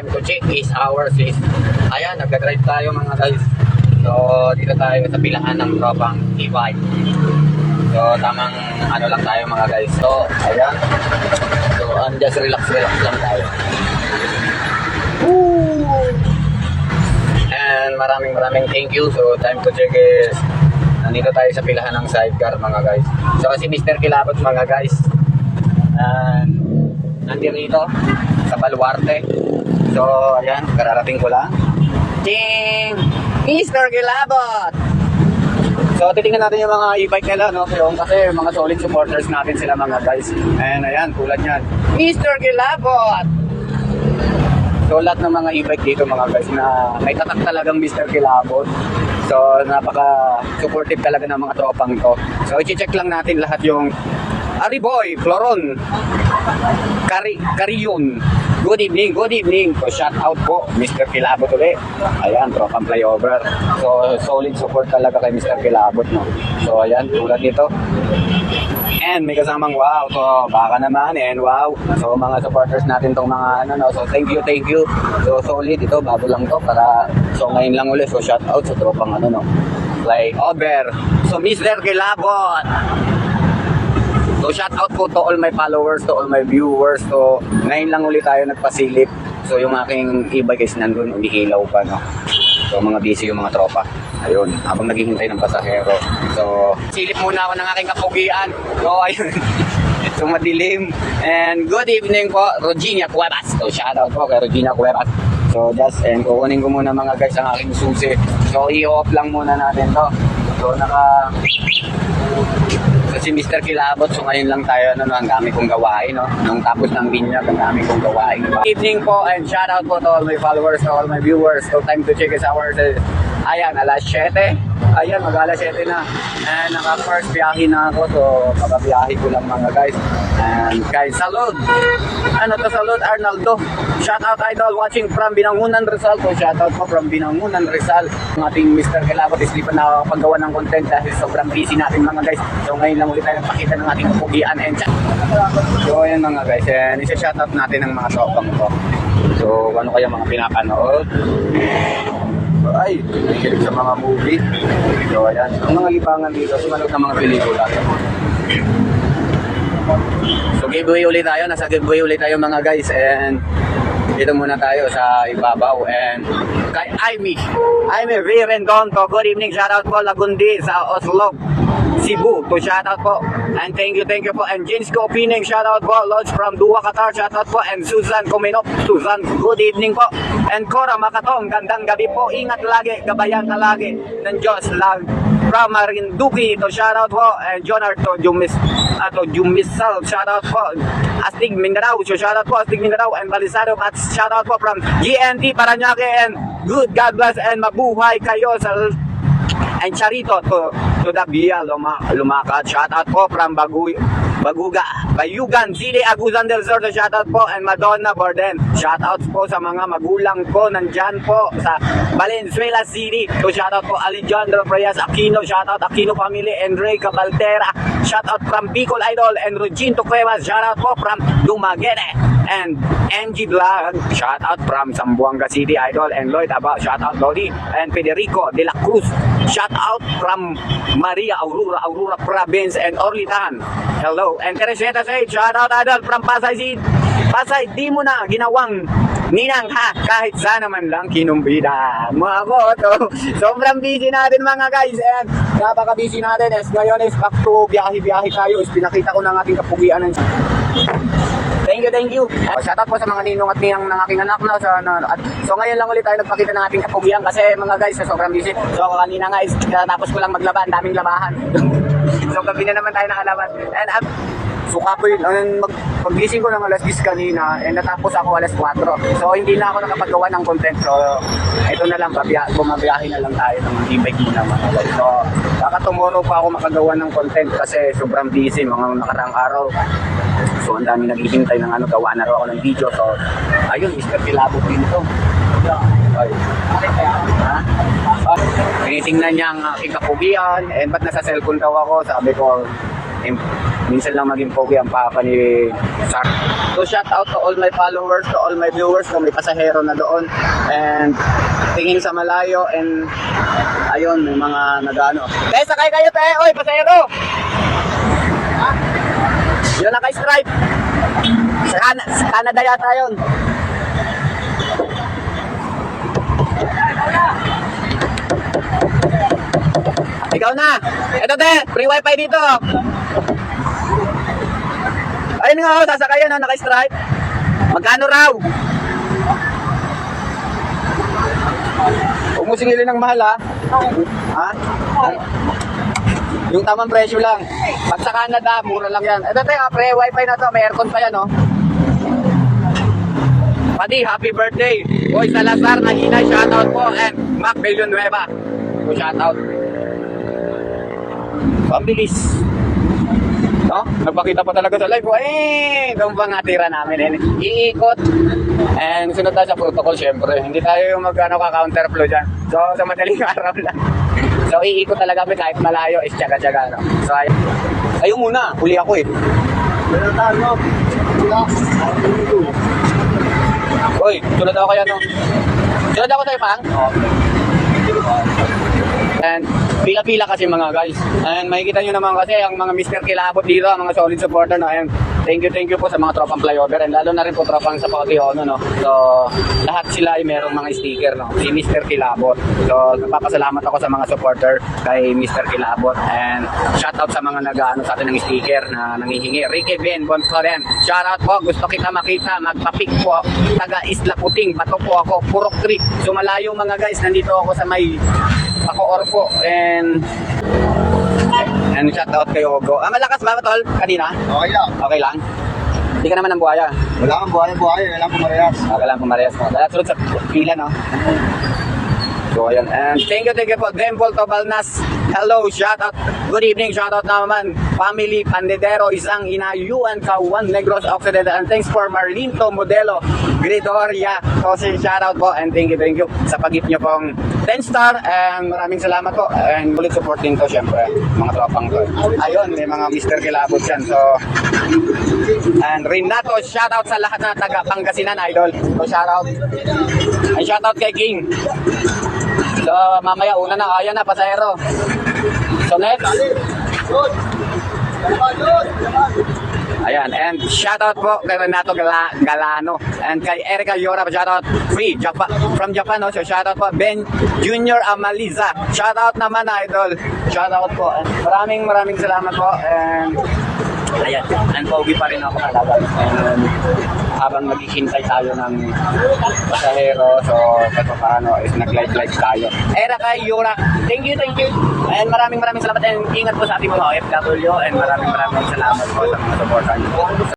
time to check is hours is, ayan, nagdadrive tayo mga guys. So, dito tayo sa pilahan ng tropang e-bike. So, tamang ano lang tayo mga guys. So, ayan. So, just relax lang tayo. Woo! And maraming thank you. So, time to check is, nandito tayo sa pilahan ng sidecar mga guys. So, si Mr. Kilabot mga guys. And, nandito sa Baluarte. So, ayan, kararating ko lang. Ding! Mr. Kilabot! So, titingnan natin yung mga e-bike nila, no? Kasi mga solid supporters natin sila mga guys. And ayan, tulad yan. Mr. Kilabot! So, lahat ng mga e-bike dito mga guys na may tatak talagang Mr. Kilabot. So, napaka-supportive talaga ng mga tropang to. So, i-check lang natin lahat yung Ariboy, Floron, Carion. Good evening. So, shout out po, Mr. Kilabot ulit. Ayan, tropang flyover. So, solid support talaga kay Mr. Kilabot, no? So, ayan, tulad nito. And may kasamang wow. So, baka naman, and wow. So, mga supporters natin tong mga ano, no? So, thank you. So, solid ito, bago lang to para, so, ngayon lang ulit. So, shout out sa tropang ano, no? Flyover. So, Mr. Kilabot. So, shout out po to all my followers, to all my viewers. So, ngayon lang ulit tayo nagpasilip. So, yung aking e-bike is nandun, umiilaw pa, no? So, mga busy yung mga tropa. Ayun, habang naghihintay ng pasahero. So, silip muna ako ng aking kapugian. So, ayun. So, madilim. And good evening po, Regina Cuevas. So, shout out po kay Regina Cuevas. So, just, and kukunin ko muna mga guys ang aking susi. So, i-off lang muna natin to. So, si Mr. Kilabot, so ngayon lang tayo, ang dami kong gawain, no? Nung tapos ng binyag, ang dami kong gawain. Good evening po, and shout out po to all my followers, to all my viewers. So time to check is hours. Ayan, alas 7. Ayan, mag-alas 7 na. And naka-first biyahe na ako, so kababiyahe ko lang mga guys. And guys, salud! Ano to, salud, Arnaldo? Shout out idol watching from Binangunan Rizal. So shout out po from Binangunan Rizal. Ang ating Mr. Kilabot is di pa nakakapagawa ng content dahil sobrang busy natin mga guys. So ngayon lang ulit tayo nagpakita ng ating kapugian and chat. So ayan mga guys, and isa-shout out natin ng mga tropang ko. So ano kaya mga pinapanood? Ay, nakikinig sa mga movie. So ayan, ang mga libangan dito, sumanod ng mga pelikula. So giveaway ulit tayo, nasa giveaway ulit tayo mga guys. And dito muna tayo sa ibabaw. And kay Aimee Rendon to, good evening, shout out po Lagundi sa Oslo, Cebu, to shout out po. And thank you po. And Jinsko Pining, shout out po. Lodge from Dua, Qatar, shout out po. And Susan Comenop, Susan, good evening po. And Cora Makatong, gandang gabi po. Ingat lagi, gabayan ka lagi ng Diyos. From Marinduque, to shout out po. And John Arto Jumisal, shout out po. Astig Mindanao, so shout out po Astig Mindanao. And Balisado, at shout out po from GNT Paranaque. And good, God bless, and mabuhay kayo sa and Charito to the Via Lumakad. Shout out po from Bayugan City, Agusan del Sur. Shout out po. And Madonna Borden. Shout out po sa mga magulang ko nandyan po sa Valenzuela City. So shout out po Alejandro Reyes Aquino. Shout out Aquino family. Enrique Valtera. Shout out from Bicol Idol. And Reginto Cuevas. Shout out po from Dumaguete. And MG Vlog, shout out from Zamboanga City Idol. And Lloyd Aba, shout out Lodi. And Federico De La Cruz, shout out from Maria Aurora Province and Orlitan. Hello. And Teresita Say, shout out Idol from Pasay City. Pasay, di mo na ginawang ninang ha, kahit sana man lang kinumbida mo ako to. Sobrang busy natin mga guys. And napaka-busy natin. As ngayon is back to biyahe tayo. Is pinakita ko ng ating kapugian ng Thank you. Shout out po sa mga ninong at ninang ng aking anak na. So ngayon lang ulit tayo nagpakita ng ating kapugian kasi mga guys, sobrang busy. So kanina guys, tapos ko lang maglaba, daming labahan. So gabi na naman tayo nakalaban. And suka po yun, pag-gising ko ng alas 10 kanina, and natapos ako alas 4. So hindi na ako nakapagawa ng content. So ito na lang, bumabiyahe na lang tayo ng e-bike muna mga guys. So baka tomorrow pa ako makagawa ng content kasi sobrang busy mga nakarang araw. So ang dami naghihintay ng gawa na raw ako ng video. So ayun, Mr. Kilabot din ito. Tinitingnan niya ang aking kapugian. And ba't nasa cellphone daw ako? Sabi ko, minsan lang maging pogi ang papa ni Sar. So shout out to all my followers, to all my viewers, kung may pasahero na doon. And tingin sa malayo and ayun, may mga nagano. Te, sakay kayo te! Oy, pasahero! Yun naka-stripe. Sa Canada yata yun. Ikaw na! Ito te! Free wifi dito! Ayun nga ako, sasakayan na, naka-stripe. Magkano raw? Huwag mo singilin ng mahal ha. Ha? Yung tamang presyo lang. Pag sa Canada, mura lang yan. Ito te, pre, wifi na to. May aircon pa yan, oh. Pati, happy birthday. Boy Salazar, Nahinay, shoutout po. And Mac Villanueva. So, shoutout. Ang bilis. No? Nagpakita pa talaga sa live ko. Doon pa nga tira namin. Iikot. And sunod tayo sa protocol, syempre. Hindi tayo yung ka-counterflow dyan. So, sa madaling araw lang. So, iikot talaga kami kahit malayo. Is tsaga-tsaga, no? So, ayun muna. Huli ako eh. Uy, sunod ako kaya, no? Sunod ako sa'yo, Pang? And pila-pila kasi mga guys. And makikita nyo naman kasi ang mga Mr. Kilabot dito, ang mga solid supporter, no? And thank you po sa mga tropang flyover and lalo na rin po tropang sa Pautihono, no? So lahat sila ay merong mga sticker, no? Si Mr. Kilabot. So nagpapasalamat ako sa mga supporter kay Mr. Kilabot and shoutout sa mga nag-ano sa atin ng sticker na nangihingi. Ricky Ben Boncoren, shoutout po, gusto kita makita, magpapik po, taga Isla Puting, bato po ako, Purok Creek. So malayo mga guys, nandito ako sa may Bacoor po and shout out kay Ogo. Malakas ba tol kanina? Okay lang. Okay lang. Hindi ka naman ng buhaya. Wala kang buhay. Wala kang pumarehas. Okay lang pumarehas mo. Dahil sunod sa pila, no? So, ayan. And thank you po. Dempol Tobalnas. Hello, shout out. Good evening, shout out naman. Family Pandedero, isang inayuan ka, Juan Negros Occidental. And thanks for Marlinto Modelo, Gredoria. So, shout out po and thank you sa pag-gift nyo pong 10 star. And maraming salamat po. And ulit support din to, syempre, mga tropang to. Ayun, may mga Mr. Kilabot yan. So, and Renato, shout out sa lahat na taga Pangasinan, idol. So, shout out. And shout out kay King. So, mamaya una na, ayan na, pasahero. So, next. Ayan, and shoutout po kay Renato Galano and kay Erica Yora, shoutout free from Japan, no? So shoutout po Ben Junior Amaliza, shoutout naman idol, shoutout po. And maraming salamat po and ayan, and pogi pa rin ako talaga. And habang naghihintay tayo ng pasahero, so kahit paano is nag-live tayo. Erica Yora, thank you. And maraming salamat and ingat po sa ating mga OFW and maraming salamat po sa mga supportan.